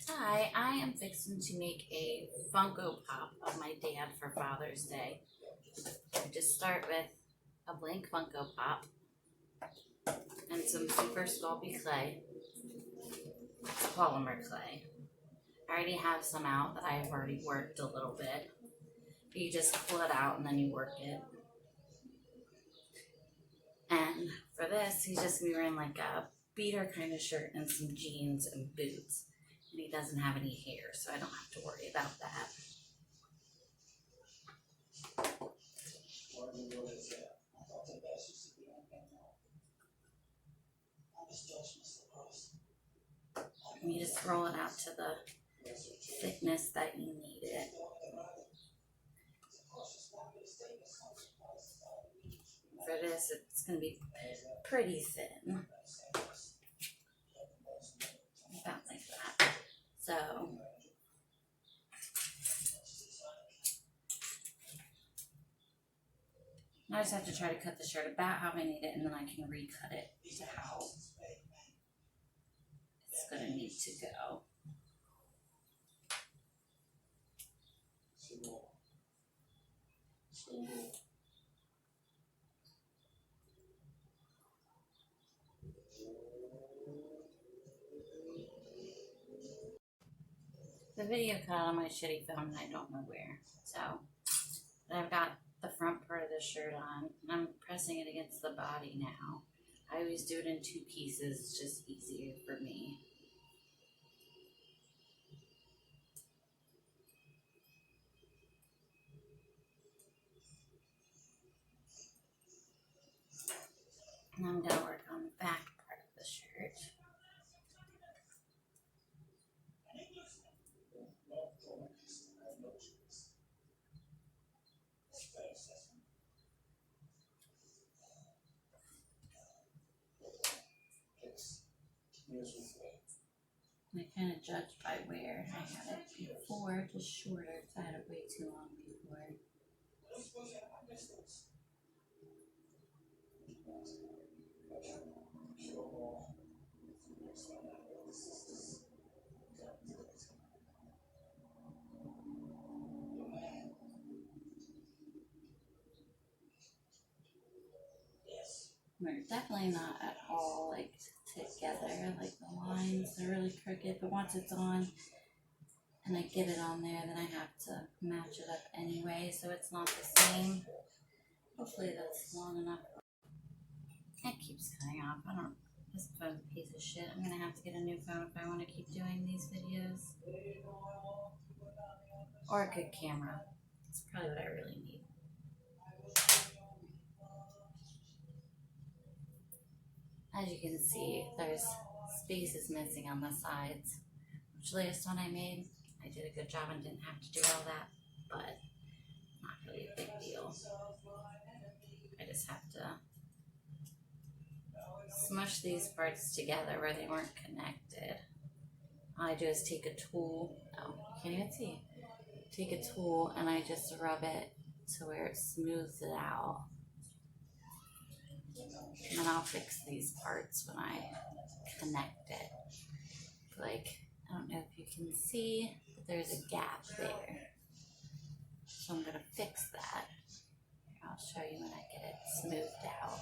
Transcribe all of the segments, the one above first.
Hi, I am fixing to make a Funko Pop of my dad for Father's Day. I just start with a blank Funko Pop and some super sculpty clay. It's polymer clay. I already have some out that I've already worked a little bit. You just pull it out and then you work it. And for this, he's just gonna be wearing like a beater kind of shirt and some jeans and boots. And he doesn't have any hair, so I don't have to worry about that. And you just roll it out to the thickness that you need it. For this, it's going to be pretty thin. About like that. So, I just have to try to cut the shirt about how I need it, and then I can recut it to how it's going to need to go. The video cut out on my shitty phone and I don't know where. So, but I've got the front part of the shirt on and I'm pressing it against the body now. I always do it in two pieces, it's just easier for me. And I'm going to work on the back part of the shirt. I kind of judged by where I had it before, just shorter, because I had it way too long before. We're definitely not at all like together, like the lines are really crooked, but once it's on and I get it on there, then I have to match it up anyway, so it's not the same. Hopefully that's long enough. It keeps cutting off. This phone's a piece of shit. I'm gonna have to get a new phone if I want to keep doing these videos. Or a good camera. That's probably what I really need. As you can see, there's spaces missing on the sides, which last one I made, I did a good job and didn't have to do all that, but not really a big deal. I just have to smush these parts together where they weren't connected. All I do is take a tool, oh, you can't even see, take a tool and I just rub it to where it smooths it out. And then I'll fix these parts when I connect it. Like, I don't know if you can see, but there's a gap there. So I'm gonna fix that. I'll show you when I get it smoothed out.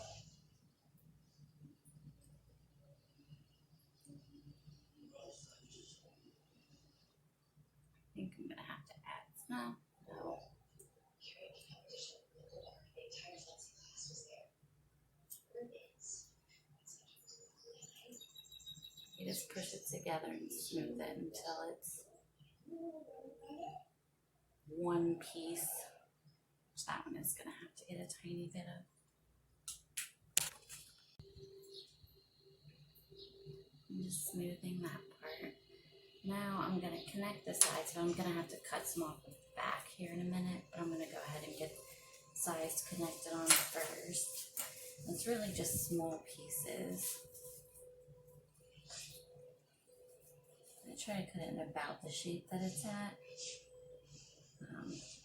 I think I'm gonna have to add some. No. You just push it together and smooth it until it's one piece. That one is gonna have to get a tiny bit of. I'm just smoothing that part. Now I'm gonna connect the sides, so I'm gonna have to cut some off the back here in a minute, but I'm gonna go ahead and get sides connected on first. It's really just small pieces. I try to cut it in about the shape that it's at.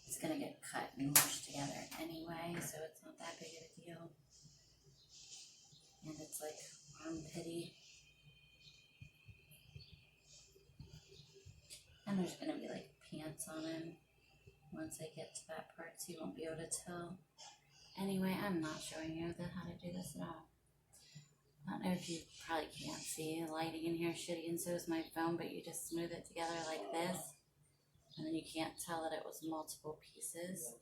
It's gonna get cut and mushed together anyway, so it's not that big of a deal. And it's like armpity. there's gonna be like pants on him once I get to that part, so you won't be able to tell. Anyway, I'm not showing you how to do this at all. I don't know if you probably can't see, the lighting in here is shitty and so is my phone, but you just smooth it together like this, and then you can't tell that it was multiple pieces.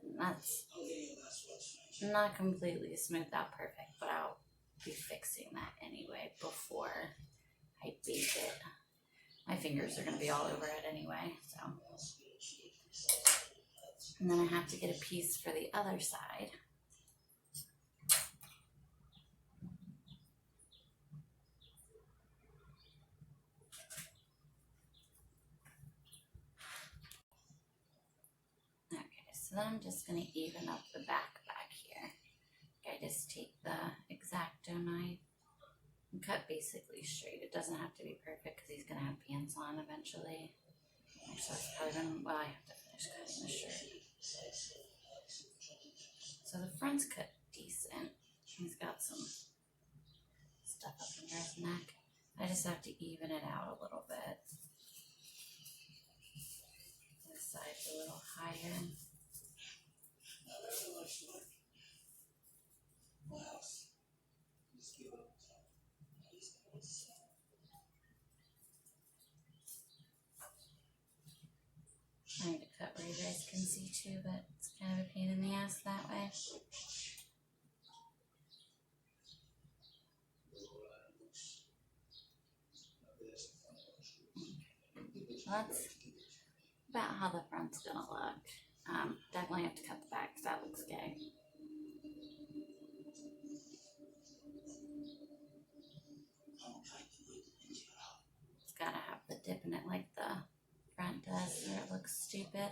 And that's not completely smoothed out perfect, but I'll be fixing that anyway before I bake it. My fingers are going to be all over it anyway, so. And then I have to get a piece for the other side. Okay, so then I'm just going to even up the back here. I just take the X-Acto knife and cut basically straight. It doesn't have to be perfect because he's going to have pants on eventually. So it's probably going to, well, I have to finish cutting the shirt. So the front's cut decent. He's got some stuff up under his neck. I just have to even it out a little bit. This side's a little higher. Trying to cut where you guys can see too, but it's kind of a pain in the ass that way. Well, that's about how the front's gonna look. Definitely have to cut the back because that looks gay. It's gotta have the dip in it like the front does, or it looks stupid.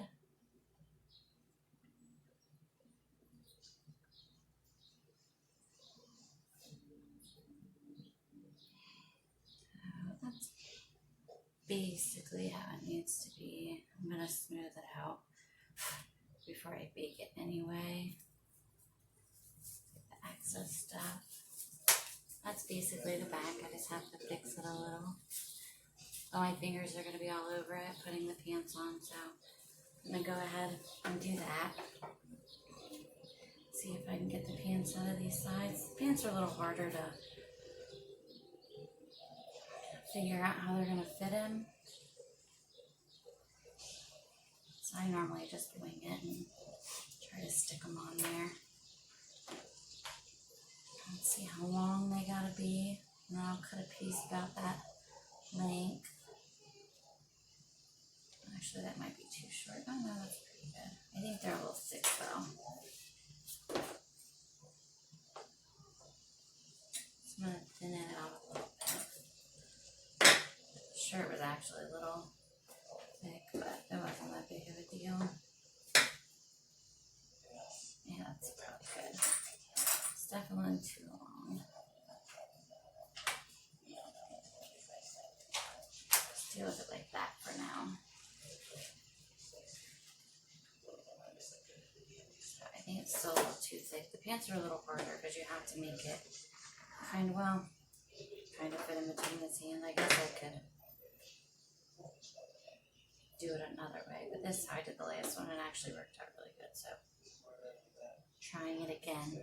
So that's basically how it needs to be. I'm gonna smooth it out before I bake it anyway. Get the excess stuff. That's basically the back. I just have to fix it a little. Oh, my fingers are gonna be all over it, putting the pants on, so I'm gonna go ahead and do that. See if I can get the pants out of these sides. The pants are a little harder to figure out how they're gonna fit in. So I normally just wing it and try to stick them on there. Let's see how long they gotta be. And then I'll cut a piece about that length. Actually, that might be too short. Oh no, that's pretty good. I think they're a little thick though. So I'm gonna thin it out a little bit. The shirt was actually a little thick, but it wasn't that big of a deal. Yeah, that's probably good. It's definitely too long. Let's deal with it like that for now. I think it's still a little too thick. The pants are a little harder because you have to make it kind of fit in between his hands. I guess I could do it another way, but this is how I did the last one and it actually worked out really good. So trying it again.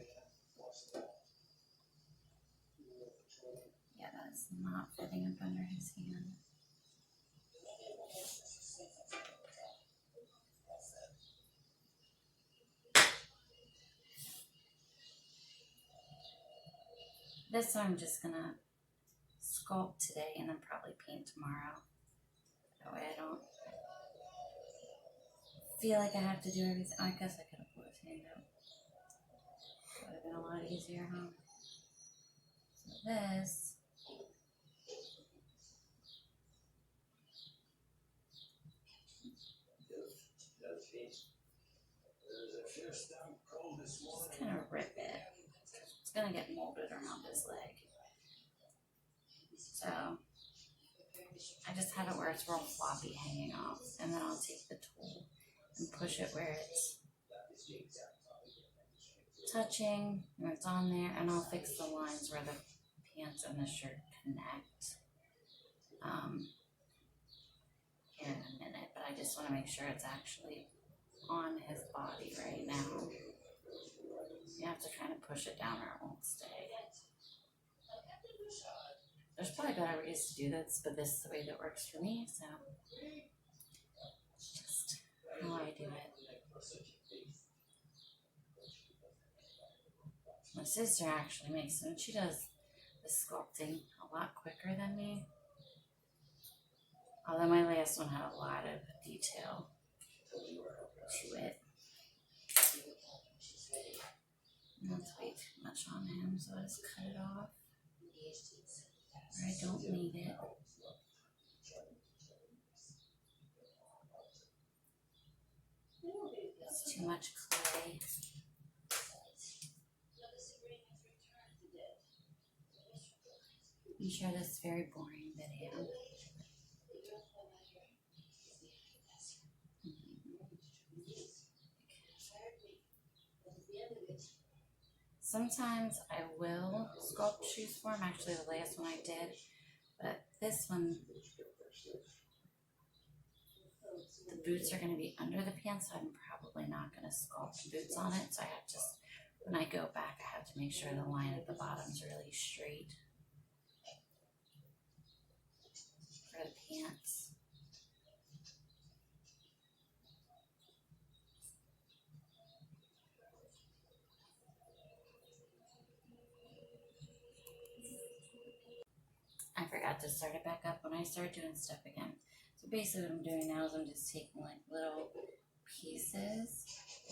Yeah, that's not fitting up under his hand. This I'm just gonna sculpt today and then probably paint tomorrow. That way I don't feel like I have to do everything. I guess I could have pulled his hand out. Would have been a lot easier, huh? So this. Just kind of rip it. It's gonna get molded around his leg. So I just have it where it's real floppy hanging off, and then I'll take the tool and push it where it's touching, where it's on there, and I'll fix the lines where the pants and the shirt connect here in a minute, but I just want to make sure it's actually on his body right now. You have to kind of push it down or it won't stay. There's probably better ways to do this, but this is the way that works for me, so it's just how I do it. My sister actually makes them, and she does the sculpting a lot quicker than me. Although my last one had a lot of detail to it. And that's way too much on him, so I just cut it off. Or I don't need it. It's too much clay. I'm sure this is a very boring video. Sometimes I will sculpt shoes for him. Actually, the last one I did. But this one, the boots are going to be under the pants, so I'm probably not going to sculpt boots on it. So I have to, when I go back, I have to make sure the line at the bottom is really straight for the pants. I forgot to start it back up when I start doing stuff again. So basically what I'm doing now is I'm just taking like little pieces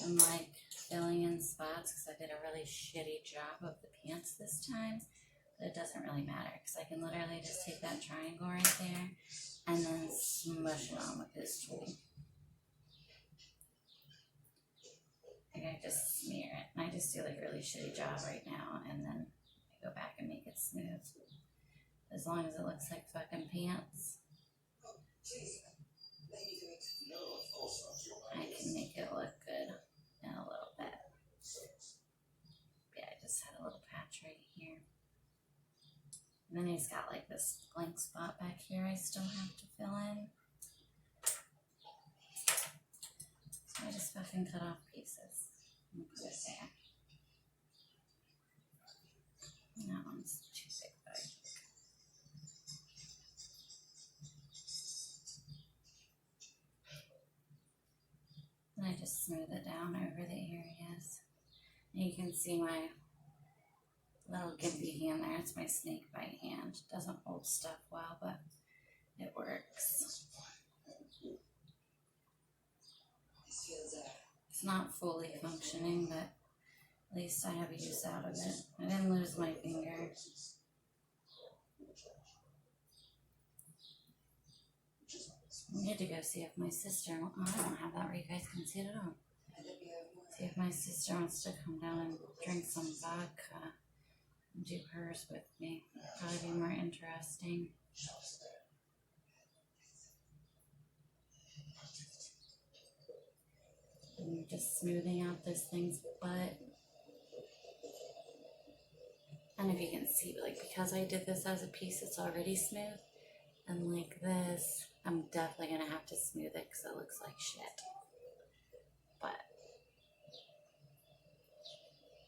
and like filling in spots because I did a really shitty job of the pants this time. But it doesn't really matter because I can literally just take that triangle right there and then smush it on with this tool. Like I just smear it. And I just do like a really shitty job right now and then I go back and make it smooth. As long as it looks like fucking pants, I can make it look good in a little bit. Yeah, I just had a little patch right here. And then he's got like this blank spot back here I still have to fill in. So I just fucking cut off pieces and put it there. And that one's too big, but I think. And I just smooth it down over the areas. And you can see my little gimpy hand there. It's my snake bite hand. Doesn't hold stuff well, but it works. It's not fully functioning, but at least I have use out of it. I didn't lose my finger. I need to go see if my sister, oh, I don't have that where you guys can see it at all. See if my sister wants to come down and drink some vodka and do hers with me. Probably be more interesting. And just smoothing out this thing's butt. And if you can see, like, because I did this as a piece, it's already smooth. And like this, I'm definitely going to have to smooth it because it looks like shit. But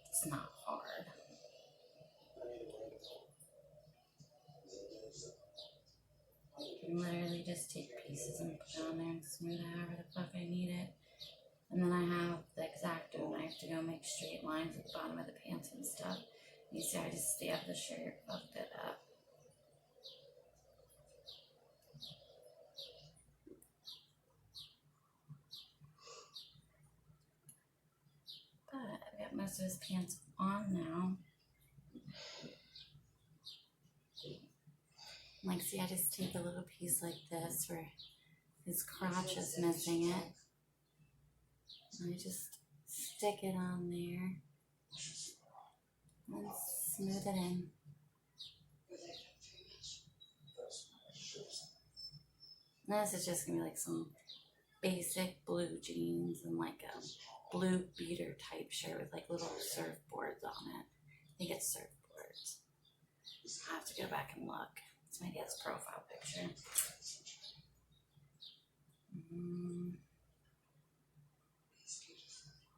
it's not hard. You can literally just take pieces and put it on there and smooth it however the fuck I need it. And then I have the X-Acto knife to go make straight lines at the bottom of the pants and stuff. You see, I just stabbed the shirt, fucked it up. But I've got most of his pants on now. Like, see, I just take a little piece like this where his crotch is missing it. And I just stick it on there and smooth it in. And this is just going to be like some basic blue jeans and like a blue beater type shirt with like little surfboards on it. I think it's surfboards. to go back and look. It's my dad's profile picture.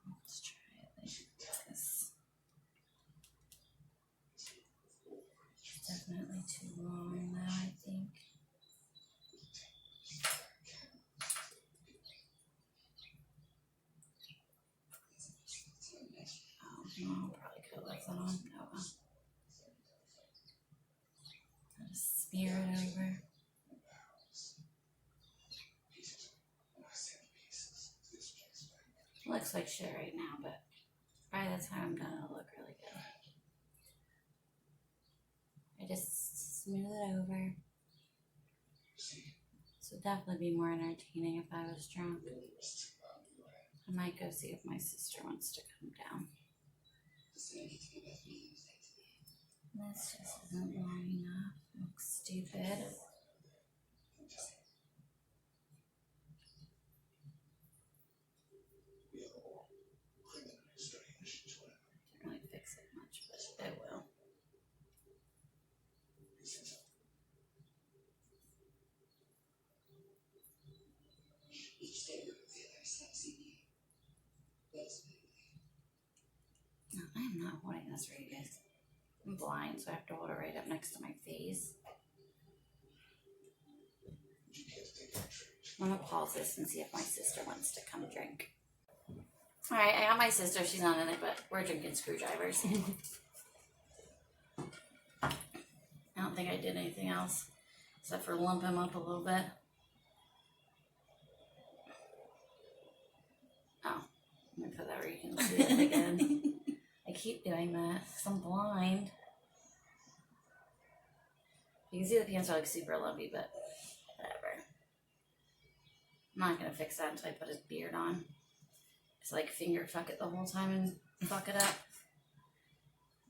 Let's try it like this. It's definitely too long now, I think. Oh, probably could have left that on. Oh well. I'll just smear it over. Looks like shit right now, but by the time I'm done, it'll look really good. I just smooth it over. This would definitely be more entertaining if I was drunk. I might go see if my sister wants to come down. This just isn't long enough. Looks stupid. Didn't really fix it much, but it will. No, I am not holding this for you guys. I'm blind, so I have to hold it right up next to my face. I'm gonna pause this and see if my sister wants to come drink. Alright, I got my sister. She's not in it, but we're drinking screwdrivers. I don't think I did anything else except for lump him up a little bit. Oh, I'm gonna put that where you can see it again. I keep doing that because I'm blind. You can see the pants are like super lumpy, but whatever. I'm not gonna fix that until I put his beard on. It's like finger fuck it the whole time and fuck it up.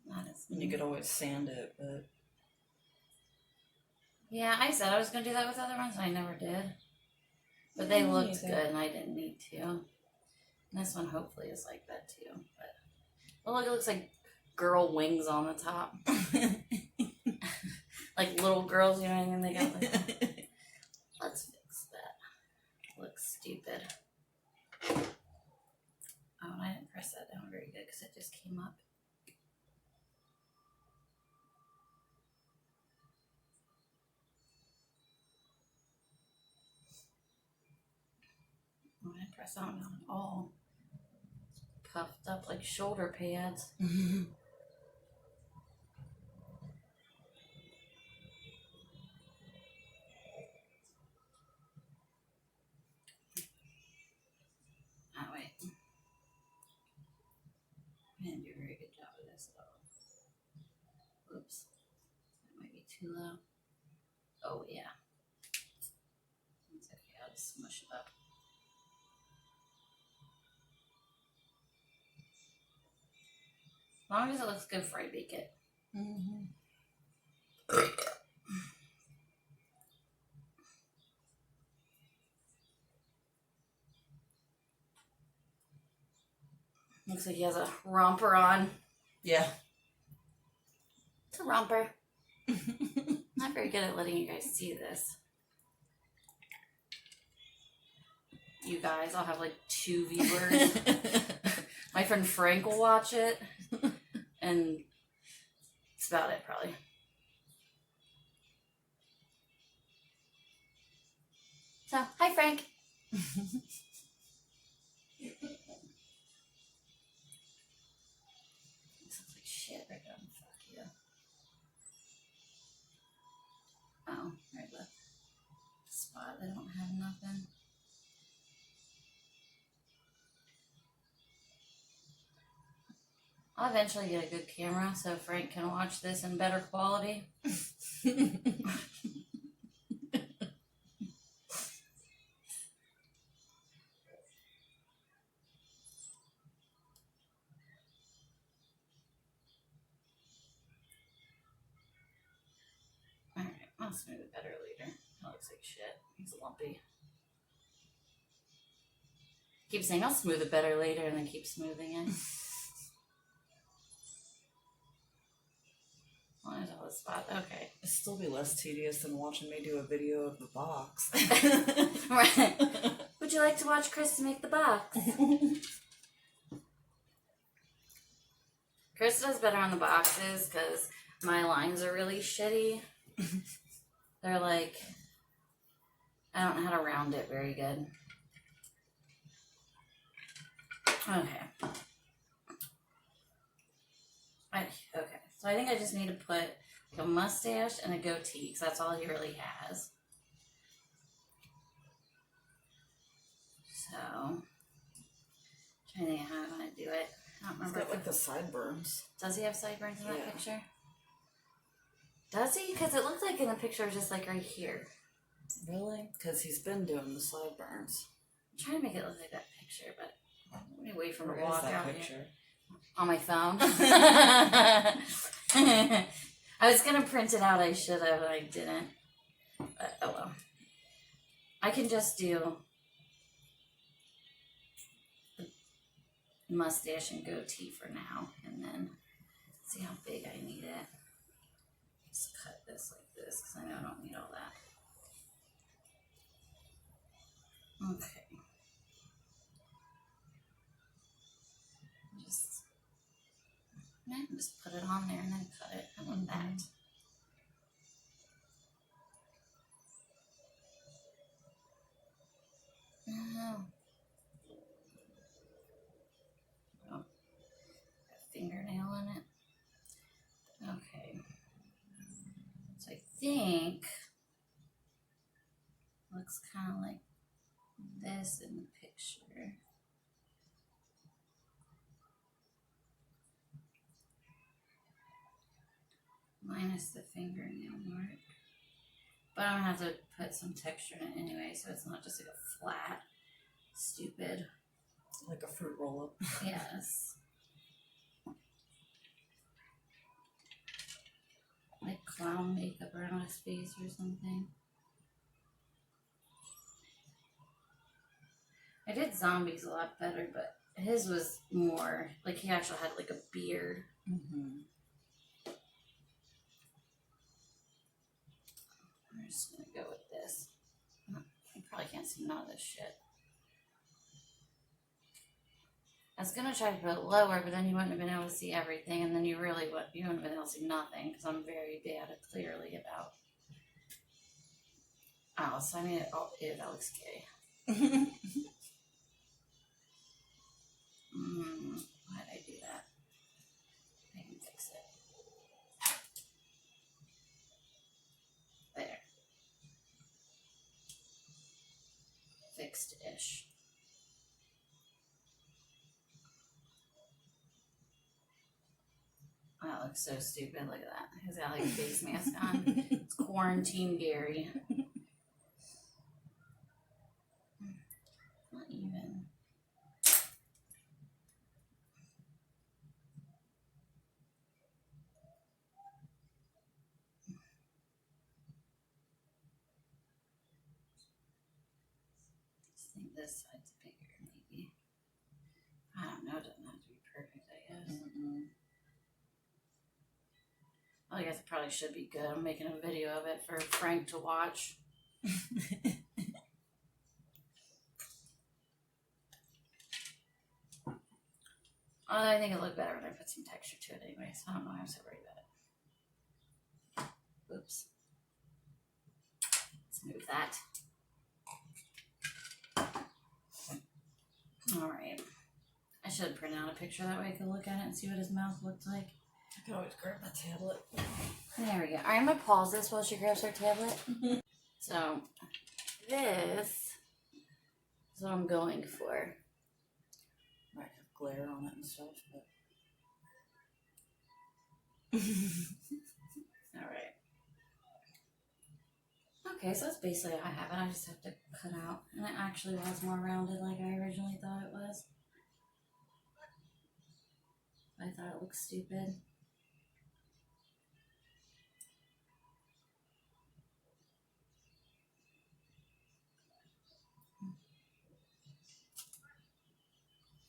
That is. You could always sand it, but yeah, I said I was gonna do that with other ones, and I never did. But they looked good, and I didn't need to. And this one hopefully is like that too. But oh look, it looks like girl wings on the top. Like little girls, you know what I mean? They got like that. Let's fix that. Looks stupid. Oh, and I didn't press that down very good because it just came up. Oh, I didn't press that one down at all. It's puffed up like shoulder pads. Oh, wait. I didn't do a very good job of this at all. Oops. That might be too low. Oh, yeah. It's okay. I'll just smush it up. As long as it looks good before I bake it. Looks like he has a romper on. yeah. It's a romper. Not very good at letting you guys see this. You guys, I'll have like 2 viewers. My friend Frank will watch it. And that's about it, probably. So, hi Frank. Sounds like shit right now. Fuck you. Oh, right the spot. I don't have nothing. I'll eventually get a good camera so Frank can watch this in better quality. Alright, I'll smooth it better later. That looks like shit. It's lumpy. Keep saying I'll smooth it better later and then keep smoothing it. Well, There's all the spots. Okay. It'd still be less tedious than watching me do a video of the box. Right. Would you like to watch Chris make the box? Chris does better on the boxes because my lines are really shitty. They're like, I don't know how to round it very good. Okay. Okay. So I think I just need to put a mustache and a goatee because that's all he really has. So, trying to think how I'm going to do it. I don't He's remember. got like the sideburns. Does he have sideburns in that Yeah. picture? Does he? Because it looked like in the picture just like right here. Really? Because he's been doing the sideburns. I'm trying to make it look like that picture, but let me wait for him Where to is walk that out picture? here. On my phone. I was going to print it out. I should have, but I didn't. But, oh well. I can just do mustache and goatee for now, and then see how big I need it. Just cut this like this because I know I don't need all that. Okay. Just put it on there and then cut it. I want that. Oh. Got a fingernail in it. Okay. So I think looks kind of like this in the picture. Minus the fingernail mark. But I'm gonna have to put some texture in it anyway, so it's not just like a flat, stupid. Like a fruit roll-up. Yes. Like clown makeup around his face or something. I did zombies a lot better, but his was more, like he actually had like a beard. Mm-hmm. I'm just gonna go with this. You probably can't see none of this shit. I was gonna try to put it lower, but then you wouldn't have been able to see everything, and then you wouldn't have been able to see nothing, because I'm very bad at clearly about. Oh, so I mean, that looks gay. Why did I do that? I can fix it. There. Fixed-ish. That looks so stupid. Look at that. He's got like a face mask on. It's quarantine Gary. Not even. I think this side's bigger, maybe. I don't know. It doesn't have to be perfect, I guess. Mm-hmm. I guess it probably should be good. I'm making a video of it for Frank to watch. I think it looked better when I put some texture to it anyway, so I don't know why I'm so worried about it. Oops. Let's move that. Alright. I should have printed out a picture that way I could look at it and see what his mouth looked like. I can always grab my tablet. There we go. Alright, I'm going to pause this while she grabs her tablet. So, this is what I'm going for. Might have glare on it and stuff, but. Alright. Okay, so that's basically how I have it. I just have to cut out. And it actually was more rounded like I originally thought it was. I thought it looked stupid.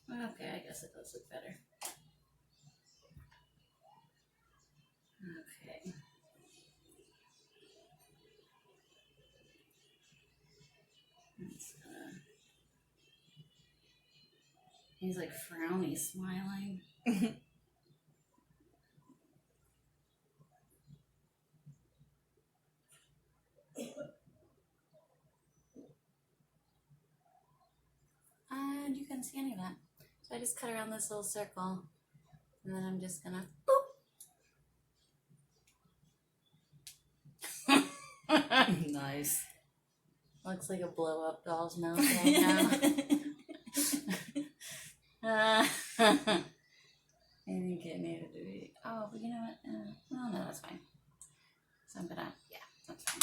Okay, I guess it does look better. Okay. He's like frowny smiling. And you couldn't see any of that. So I just cut around this little circle. And then I'm just gonna boop. Nice. Looks like a blow up doll's mouth right now. I think it needed to be. Oh, but you know what? Well, no, that's fine. So I'm gonna, yeah, that's fine.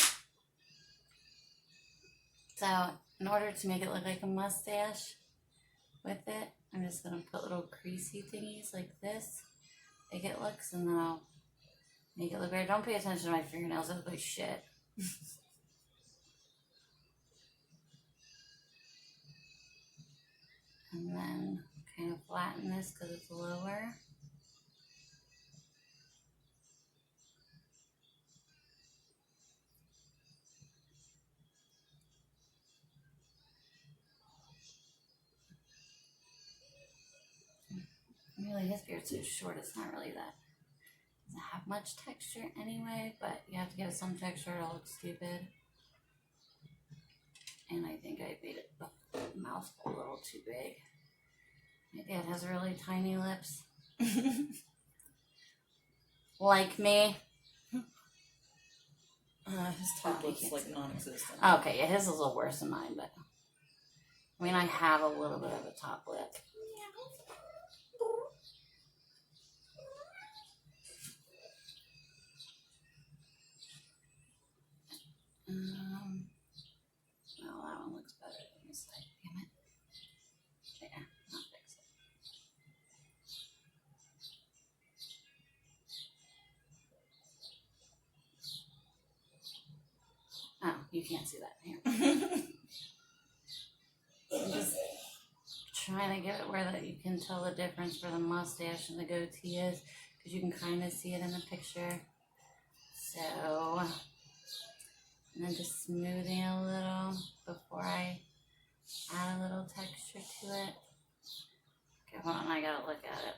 So, in order to make it look like a mustache with it, I'm just gonna put little creasy thingies like this. Make it looks, and then I'll make it look better. Don't pay attention to my fingernails, they look like shit. And then kind of flatten this because it's lower. Really, his beard's so short, it's not really that. Doesn't have much texture anyway, but you have to give it some texture or it'll look stupid. And I think I made it the mouth a little too big. My dad has really tiny lips. Like me. His top looks like non-existent. Okay, yeah, his is a little worse than mine, but I mean, I have a little bit of a top lip. Oh, that one looks better than this side. Damn it. Yeah, I'll fix it. Oh, you can't see that here. I'm just trying to get it where that you can tell the difference where the mustache and the goatee is, because you can kind of see it in the picture. So, and then just smoothing a little before I add a little texture to it. Okay, hold on, I gotta look at it.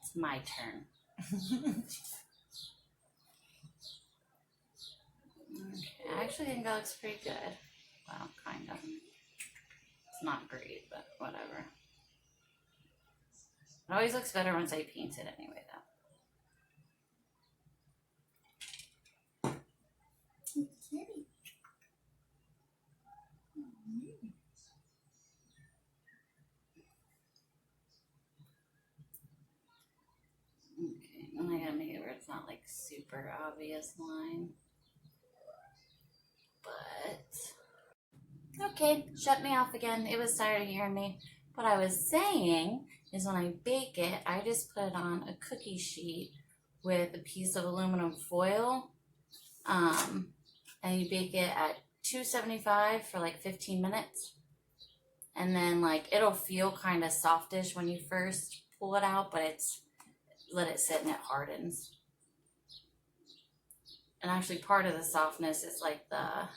It's my turn. Okay, I actually think that looks pretty good. Well, kind of. It's not great, but whatever. It always looks better once I paint it anyway, though. Okay, and I gotta make it where it's not like super obvious line. But okay, shut me off again. It was tired of hearing me. What I was saying is when I bake it, I just put it on a cookie sheet with a piece of aluminum foil. And you bake it at 275 for like 15 minutes. And then like it'll feel kind of softish when you first pull it out, but let it sit and it hardens. And actually part of the softness is like the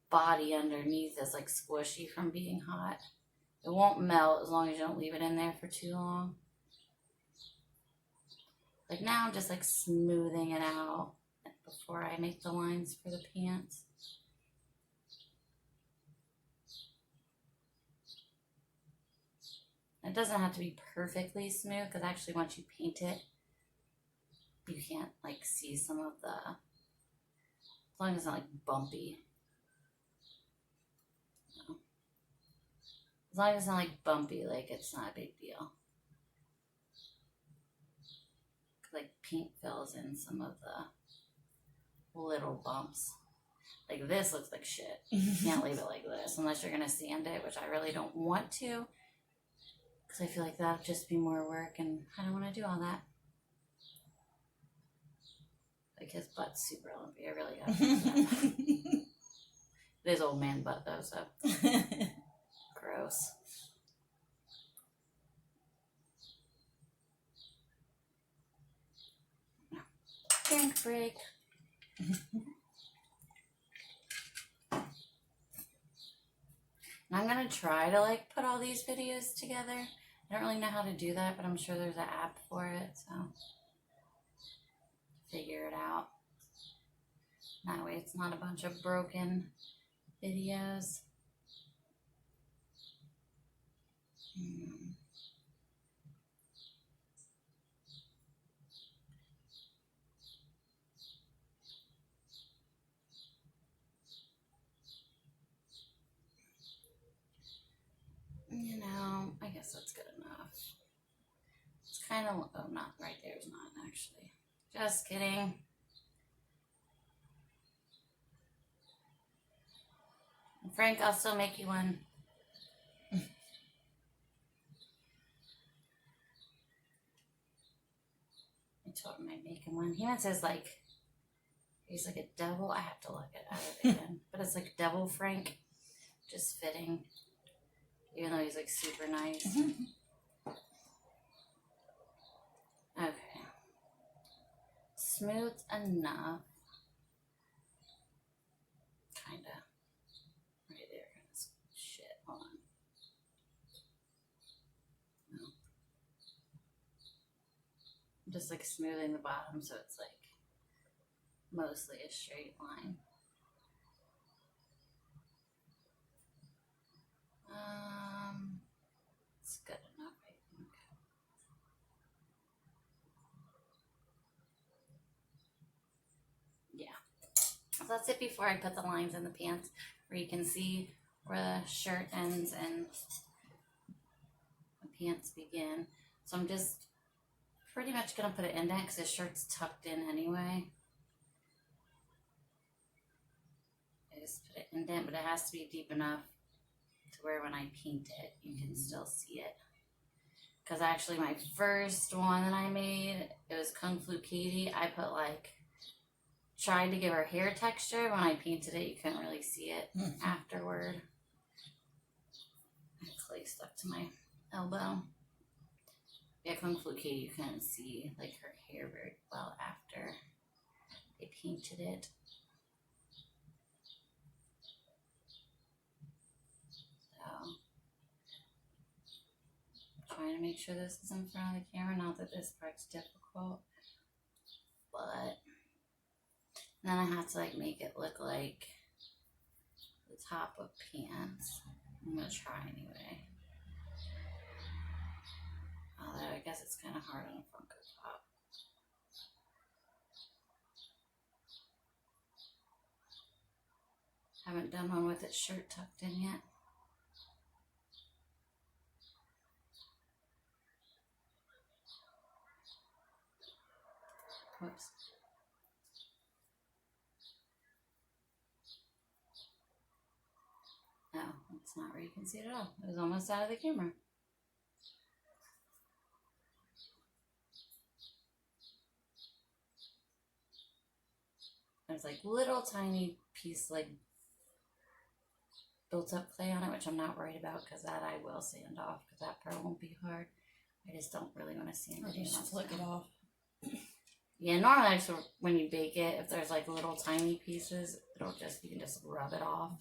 body underneath is like squishy from being hot. It won't melt as long as you don't leave it in there for too long. Like now I'm just like smoothing it out before I make the lines for the pants. It doesn't have to be perfectly smooth because actually once you paint it, you can't like see some of the, as long as it's not like bumpy. No. As long as it's not like bumpy, like it's not a big deal. Like paint fills in some of the little bumps. Like this looks like shit. You can't leave it like this unless you're gonna sand it, which I really don't want to, because I feel like that'd just be more work and I don't want to do all that. Like his butt's super lumpy. I really gotta fix that. It is old man butt though, so gross. Drink break. And I'm gonna try to like put all these videos together. I don't really know how to do that, but I'm sure there's an app for it, so figure it out. That way it's not a bunch of broken videos. You know, I guess that's good enough. It's kind of, oh, not right there's not actually. Just kidding. Frank, I'll still make you one. I told him I'd make him one. He says like, he's like a devil. I have to look at it again. But it's like devil Frank. Just fitting. Even though he's like super nice. Okay. Smooth enough. Kinda. Right there. Shit. Hold on. No. I'm just like smoothing the bottom so it's like mostly a straight line. It's good enough, I think. Yeah. So that's it before I put the lines in the pants, where you can see where the shirt ends and the pants begin. So I'm just pretty much going to put an indent because the shirt's tucked in anyway. I just put an indent, but it has to be deep enough to where when I paint it, you can still see it. Because actually my first one that I made, it was Kung Fu Katie. I put like, tried to give her hair texture. When I painted it, you couldn't really see it afterward. My clay stuck to my elbow. Yeah, Kung Fu Katie, you couldn't see like her hair very well after they painted it. Trying to make sure this is in front of the camera, not that this part's difficult, but then I have to like make it look like the top of pants. I'm gonna try anyway. Although I guess it's kind of hard on a Funko Pop. Haven't done one with its shirt tucked in yet. Whoops. No, it's not where you can see it at all. It was almost out of the camera. There's like little tiny piece like built up clay on it, which I'm not worried about because that I will sand off because that part won't be hard. I just don't really want to sand it. Just flick it off. Yeah, normally so when you bake it, if there's like little tiny pieces, it'll just, you can just rub it off.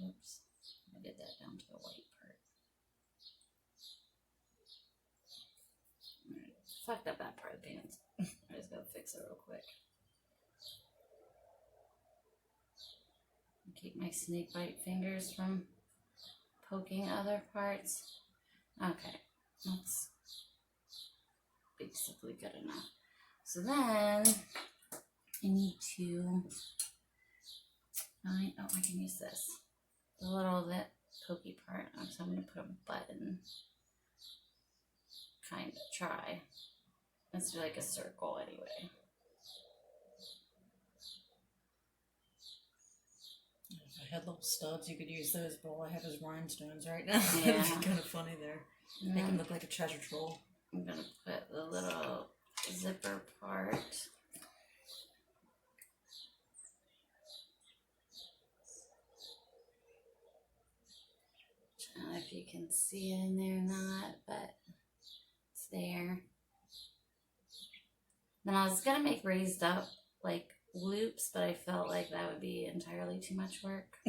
Oops, I did that down to the white part. Alright, fucked up that part of the pants. I just gotta fix it real quick. Keep my snake bite fingers from poking other parts. Okay, that's basically good enough. So then I need to find, oh, I can use this. The little bit pokey part. So I'm going to put a button. Kind of try. Let's do like a circle anyway. If I had little studs, you could use those, but all I have is rhinestones right now. Yeah. That'd be kind of funny there. Make them look like a treasure troll. I'm going to put the little zipper part. I don't know if you can see it in there or not, but it's there. Then I was going to make raised up like loops, but I felt like that would be entirely too much work.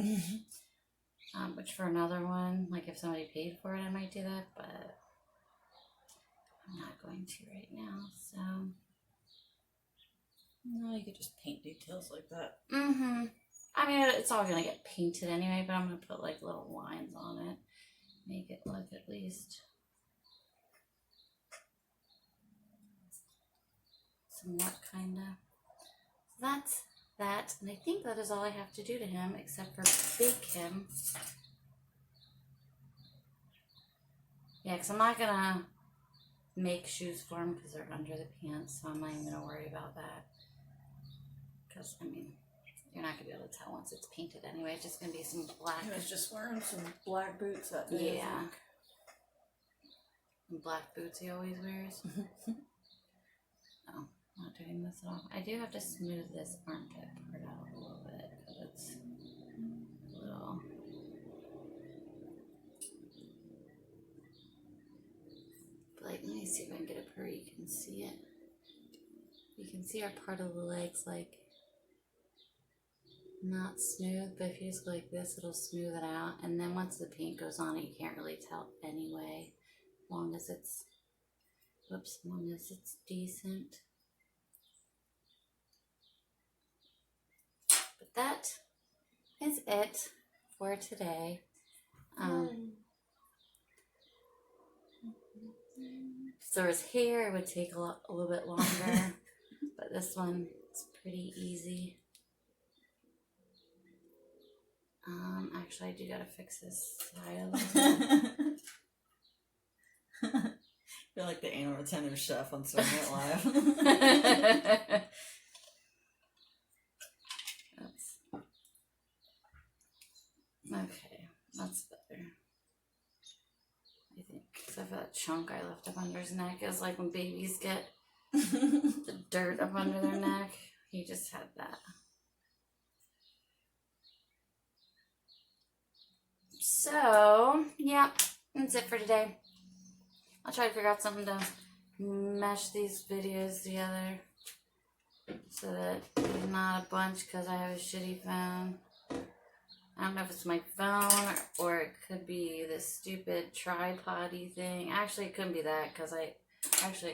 Which for another one, like if somebody paid for it, I might do that, but I'm not going to right now, so. No, you could just paint details like that. I mean, it's all gonna get painted anyway, but I'm gonna put like little lines on it. Make it look at least somewhat kinda. That's that, and I think that is all I have to do to him, except for bake him. Yeah, because I'm not gonna make shoes for him because they're under the pants, so I'm not even gonna worry about that. Because, I mean, you're not gonna be able to tell once it's painted anyway. It's just gonna be some black. He was just wearing some black boots that day. Yeah. And black boots he always wears. Oh, not doing this at all. I do have to smooth this armpit part out a little bit because it's a little. But like, let me see if I can get it where you can see it. You can see our part of the legs like not smooth, but if you just go like this, it'll smooth it out. And then once the paint goes on it, you can't really tell anyway, as long as it's, whoops, as long as it's decent. But that is it for today. If there was hair, it would take a little bit longer, but this one is pretty easy. Actually, I do gotta fix this side a little bit. You're like the anal retentive chef on Saturday Night Live. Okay, that's better. I think, except for that chunk I left up under his neck. It's like when babies get the dirt up under their neck. He just had that. So, yeah, that's it for today. I'll try to figure out something to mesh these videos together so that there's not a bunch because I have a shitty phone. I don't know if it's my phone or it could be this stupid tripod-y thing. Actually, it couldn't be that because it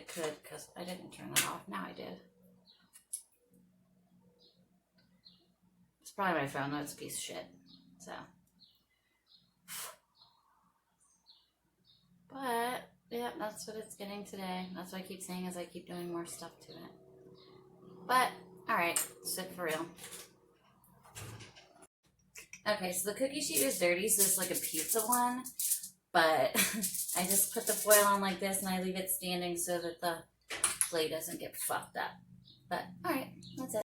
could because I didn't turn that off. Now I did. It's probably my phone though. It's a piece of shit. So. But, yeah, that's what it's getting today. That's what I keep saying as I keep doing more stuff to it. But, alright, sit for real. Okay, so the cookie sheet is dirty, so it's like a pizza one. But I just put the foil on like this and I leave it standing so that the plate doesn't get fucked up. But, alright, that's it.